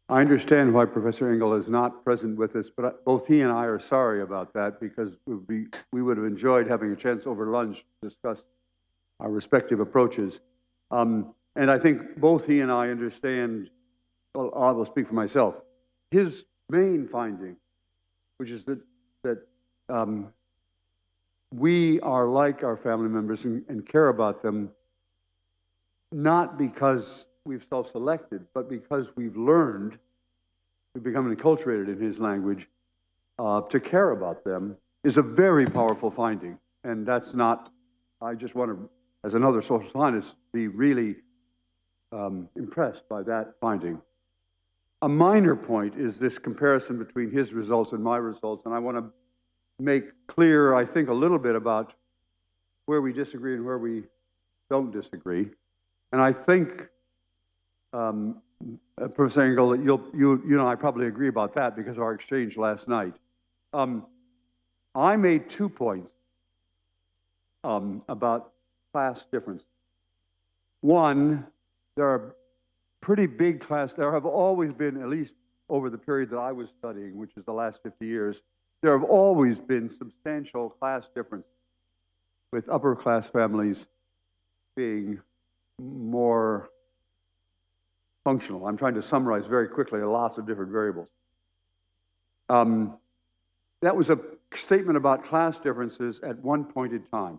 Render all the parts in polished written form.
I understand why Professor Engel is not present with us, but both he and I are sorry about that because we would have enjoyed having a chance over lunch to discuss our respective approaches. And I think both he and I understand, well, I will speak for myself, his main finding, which is that we are like our family members and care about them, not because we've self-selected, but because we've learned, we've become enculturated in his language, to care about them, is a very powerful finding. And that's not, I just want to, as another social scientist, be really impressed by that finding. A minor point is this comparison between his results and my results, and I want to make clear, I think, a little bit about where we disagree and where we don't disagree. And I think, Professor Engel, that you and I probably agree about that because of our exchange last night. I made 2 points about class difference. One, there are pretty big class, there have always been, at least over the period that I was studying, which is the last 50 years, there have always been substantial class differences, with upper class families being more functional. I'm trying to summarize very quickly lots of different variables. That was a statement about class differences at one point in time.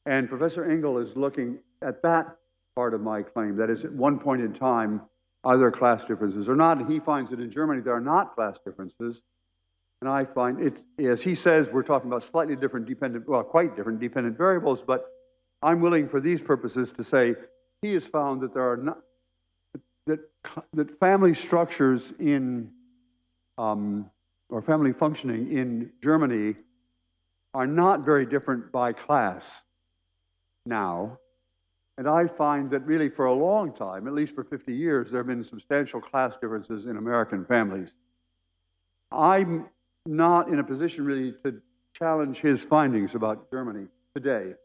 And Professor Engel is looking at that part of my claim, that is, at one point in time, are there class differences or not? And he finds that in Germany there are not class differences. And I find it's, as he says, we're talking about slightly different dependent, well, quite different dependent variables, but I'm willing for these purposes to say he has found that there are not, that family structures in, or family functioning in Germany are not very different by class now. And I find that really for a long time, at least for 50 years, there have been substantial class differences in American families. I'm not in a position really to challenge his findings about Germany today.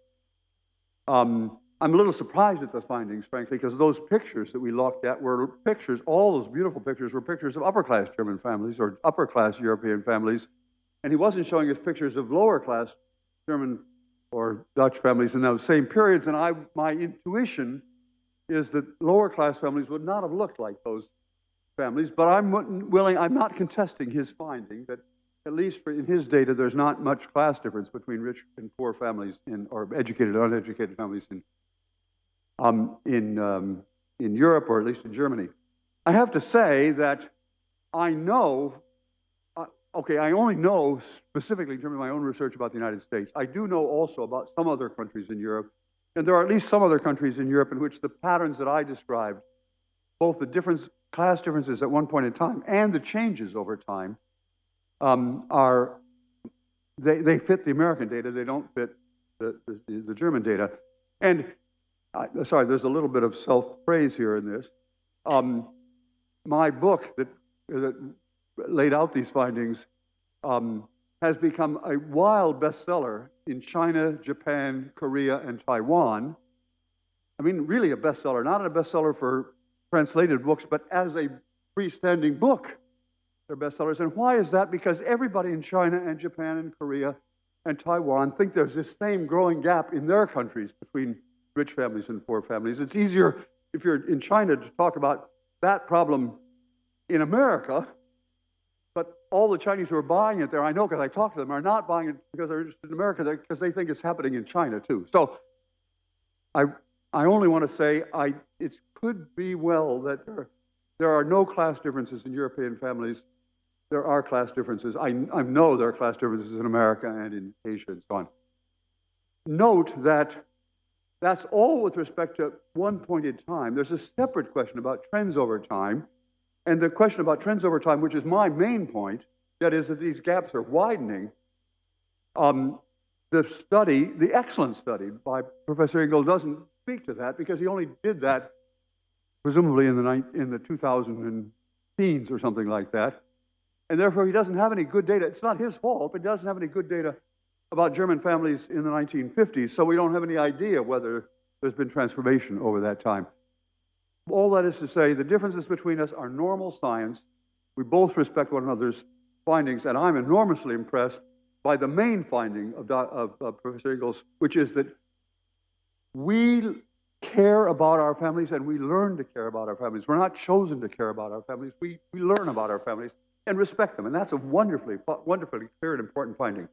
I'm a little surprised at the findings, frankly, because those pictures that we looked at were pictures, all those beautiful pictures were pictures of upper-class German families or upper-class European families, and he wasn't showing us pictures of lower-class German or Dutch families in those same periods, and my intuition is that lower-class families would not have looked like those families, but I'm not contesting his finding that at least in his data, there's not much class difference between rich and poor families or educated and uneducated families in Europe, or at least in Germany. I have to say that I know, I only know specifically in terms of my own research about the United States. I do know also about some other countries in Europe, and there are at least some other countries in Europe in which the patterns that I described, both the class differences at one point in time and the changes over time, they fit the American data, they don't fit the German data. And, sorry, there's a little bit of self-praise here in this. My book that laid out these findings has become a wild bestseller in China, Japan, Korea, and Taiwan. I mean, really a bestseller, not a bestseller for translated books, but as a freestanding book. They're bestsellers. And why is that? Because everybody in China and Japan and Korea and Taiwan think there's this same growing gap in their countries between rich families and poor families. It's easier if you're in China to talk about that problem in America, but all the Chinese who are buying it there, I know because I talk to them, are not buying it because they're interested in America, because they think it's happening in China too. So I only want to say it could be well that there are no class differences in European families. There are class differences. I know there are class differences in America and in Asia and so on. Note that that's all with respect to one point in time. There's a separate question about trends over time. And the question about trends over time, which is my main point, that is that these gaps are widening. The excellent study by Professor Engel doesn't speak to that because he only did that presumably in the 2000 teens or something like that. And therefore he doesn't have any good data. It's not his fault, but he doesn't have any good data about German families in the 1950s, so we don't have any idea whether there's been transformation over that time. All that is to say, the differences between us are normal science. We both respect one another's findings, and I'm enormously impressed by the main finding of Professor Engel's, which is that we care about our families and we learn to care about our families. We're not chosen to care about our families. We learn about our families and respect them. And that's a wonderfully clear and important finding.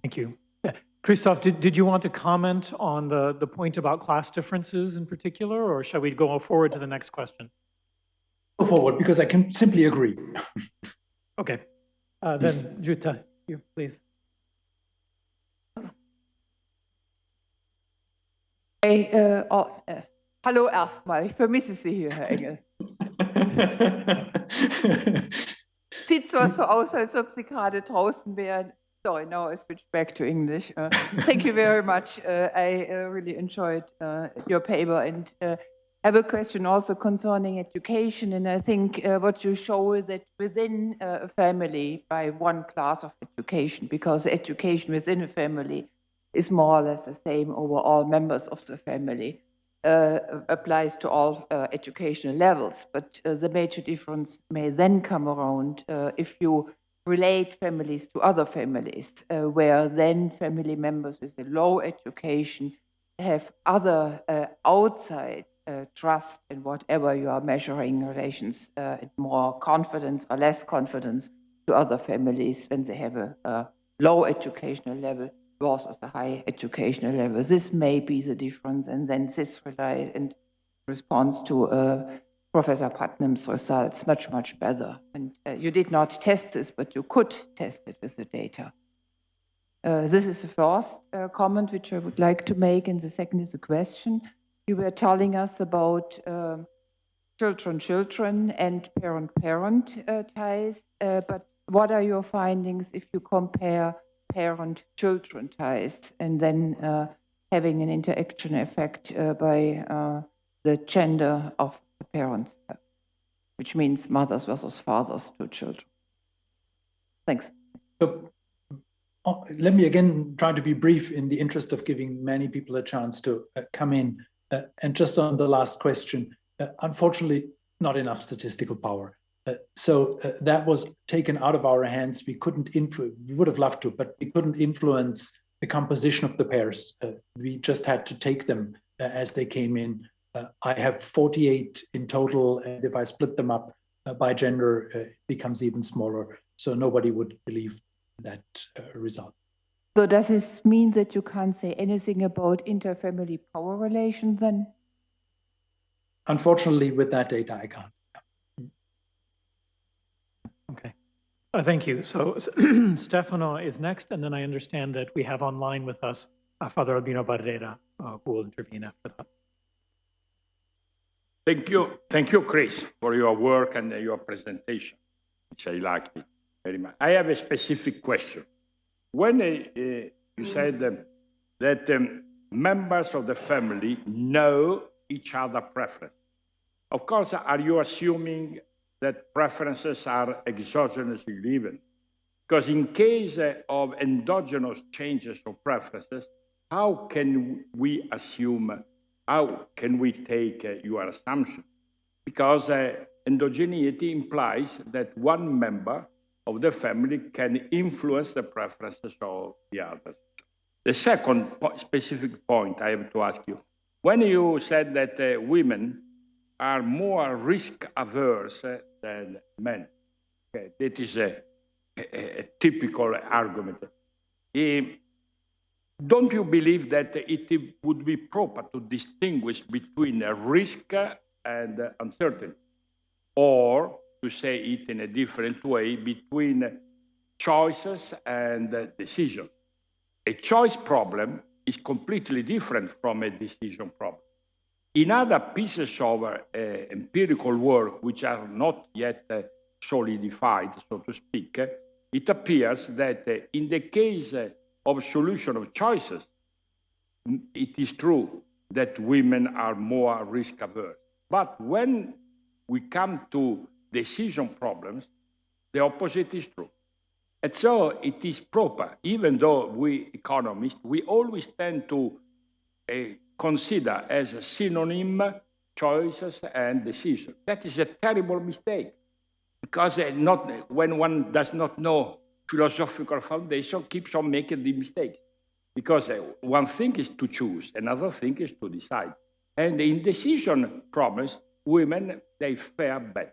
Thank you. Yeah. Christoph, did you want to comment on the point about class differences in particular, or shall we go forward to the next question? Go forward, because I can simply agree. Okay. Then, Jutta, you please. Hallo erstmal, ich vermisse Sie hier, Herr Engel. Sieht zwar so aus, als ob Sie gerade draußen wären. Sorry, now I switch back to English. Thank you very much. I really enjoyed your paper and have a question also concerning education. And I think what you show is that within a family, by one class of education, because education within a family is more or less the same over all members of the family, applies to all educational levels. But the major difference may then come around if you relate families to other families, where then family members with a low education have other outside trust in whatever you are measuring relations, more confidence or less confidence to other families when they have a low educational level versus a high educational level. This may be the difference, and then this relies in response to Professor Putnam's results much better. And you did not test this, but you could test it with the data. This is the first comment which I would like to make, and the second is a question. You were telling us about children and parent-parent ties, but what are your findings if you compare parent-children ties and then having an interaction effect by the gender of the parents, which means mothers versus fathers to children? Thanks. So let me again try to be brief in the interest of giving many people a chance to come in. And just on the last question, unfortunately, not enough statistical power. So that was taken out of our hands. We couldn't influence, we would have loved to, but we couldn't influence the composition of the pairs. We just had to take them as they came in. I have 48 in total, and if I split them up by gender, it becomes even smaller. So nobody would believe that result. So does this mean that you can't say anything about interfamily power relations then? Unfortunately, with that data, I can't. Okay. Thank you. So Stefano is next, and then I understand that we have online with us Father Albino Barrera, who will intervene after that. Thank you, Chris, for your work and your presentation, which I like it very much. I have a specific question. When you said that members of the family know each other's preferences, of course, are you assuming that preferences are exogenously given? Because in case of endogenous changes of preferences, how can we assume, how can we take your assumption? Because endogeneity implies that one member of the family can influence the preferences of the others. The second specific point I have to ask you, when you said that women are more risk-averse than men, okay, that is a typical argument. Don't you believe that it would be proper to distinguish between risk and uncertainty? Or, to say it in a different way, between choices and decisions? A choice problem is completely different from a decision problem. In other pieces of empirical work, which are not yet solidified, so to speak, it appears that in the case of solution of choices, it is true that women are more risk-averse. But when we come to decision problems, the opposite is true. And so it is proper, even though we economists, we always tend to consider as a synonym choices and decisions. That is a terrible mistake, because when one does not know philosophical foundation, keeps on making the mistake. Because one thing is to choose, another thing is to decide. And the indecision problems, women, they fare better.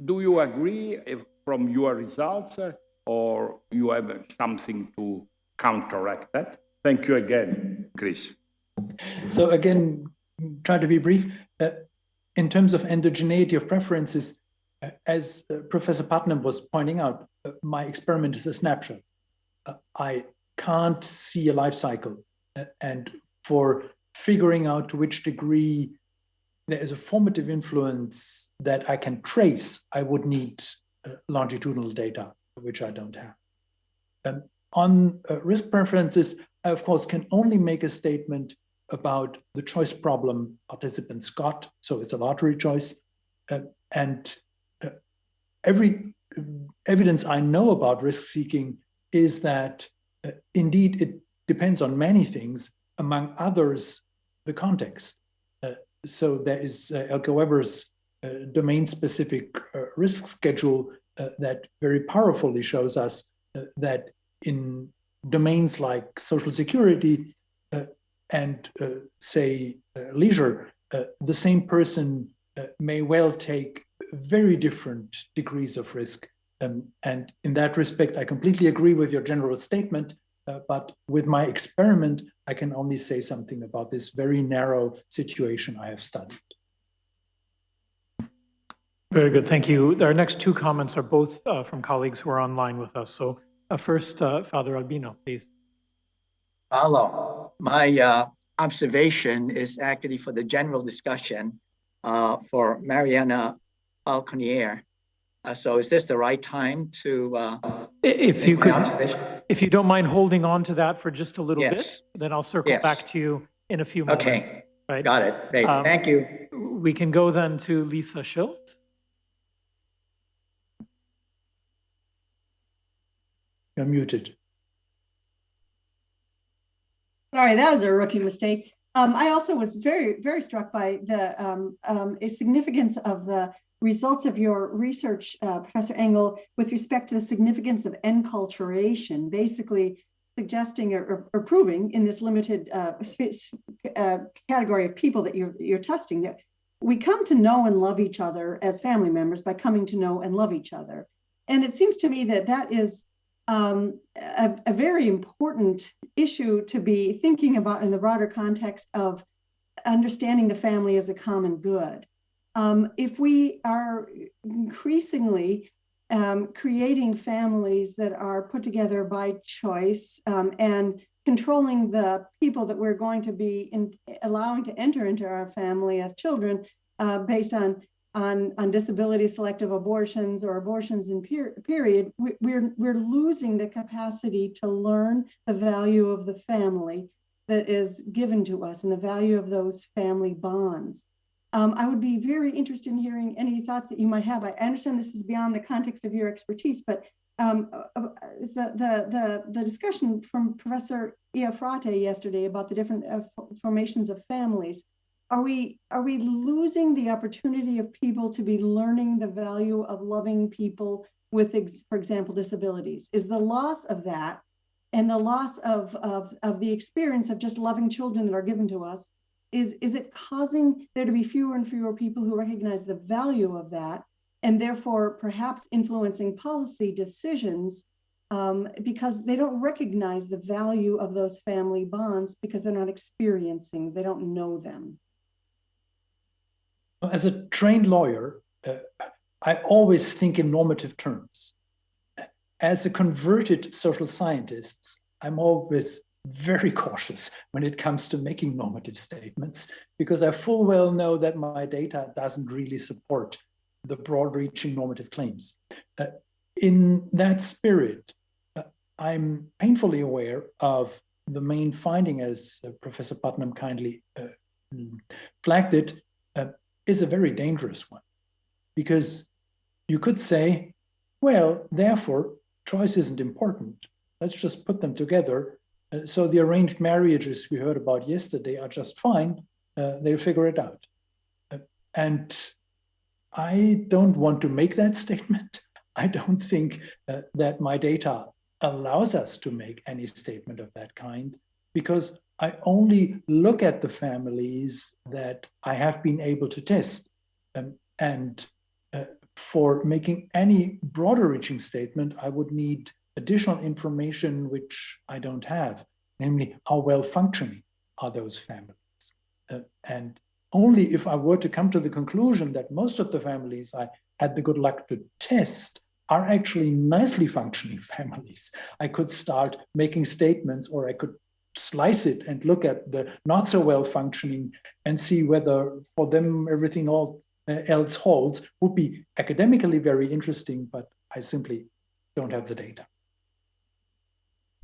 Do you agree from your results, or you have something to counteract that? Thank you again, Chris. So again, try to be brief. In terms of endogeneity of preferences, as Professor Putnam was pointing out, my experiment is a snapshot. I can't see a life cycle. And for figuring out to which degree there is a formative influence that I can trace, I would need longitudinal data, which I don't have. On risk preferences, I, of course, can only make a statement about the choice problem participants got. So it's a lottery choice. And every evidence I know about risk seeking is that indeed it depends on many things, among others, the context. So there is Elke Weber's domain-specific risk schedule that very powerfully shows us that in domains like social security and say leisure, the same person may well take very different degrees of risk. And in that respect, I completely agree with your general statement, but with my experiment, I can only say something about this very narrow situation I have studied. Very good, thank you. Our next two comments are both from colleagues who are online with us. So first, Father Albino, please. Hello. My observation is actually for the general discussion for Mariana Alconier. So is this the right time to if you don't mind holding on to that for just a little bit, then I'll circle back to you in a few moments. Okay, right? Got it. Great, thank you. We can go then to Lisa Schultz. You're muted. Sorry, that was a rookie mistake. I also was very, very struck by the significance of the results of your research, Professor Engel, with respect to the significance of enculturation, basically suggesting or proving in this limited category of people that you're testing that we come to know and love each other as family members by coming to know and love each other. And it seems to me that that is a very important issue to be thinking about in the broader context of understanding the family as a common good. If we are increasingly creating families that are put together by choice and controlling the people that we're going to be allowing to enter into our family as children based on disability selective abortions or abortions in period, we're losing the capacity to learn the value of the family that is given to us and the value of those family bonds. I would be very interested in hearing any thoughts that you might have. I understand this is beyond the context of your expertise, but the discussion from Professor Iafrate yesterday about the different formations of families, are we losing the opportunity of people to be learning the value of loving people with, for example, disabilities? Is the loss of that and the loss of the experience of just loving children that are given to us, is it causing there to be fewer and fewer people who recognize the value of that and therefore perhaps influencing policy decisions because they don't recognize the value of those family bonds because they're not experiencing, they don't know them? As a trained lawyer, I always think in normative terms. As a converted social scientist, I'm always very cautious when it comes to making normative statements because I full well know that my data doesn't really support the broad-reaching normative claims. In that spirit, I'm painfully aware of the main finding, as Professor Putnam kindly flagged it, is a very dangerous one. Because you could say, well, therefore, choice isn't important. Let's just put them together So the arranged marriages we heard about yesterday are just fine. They'll figure it out. And I don't want to make that statement. I don't think that my data allows us to make any statement of that kind, because I only look at the families that I have been able to test. And for making any broader reaching statement, I would need additional information which I don't have, namely how well functioning are those families. And only if I were to come to the conclusion that most of the families I had the good luck to test are actually nicely functioning families, I could start making statements, or I could slice it and look at the not so well functioning and see whether for them everything else holds. Would be academically very interesting, but I simply don't have the data.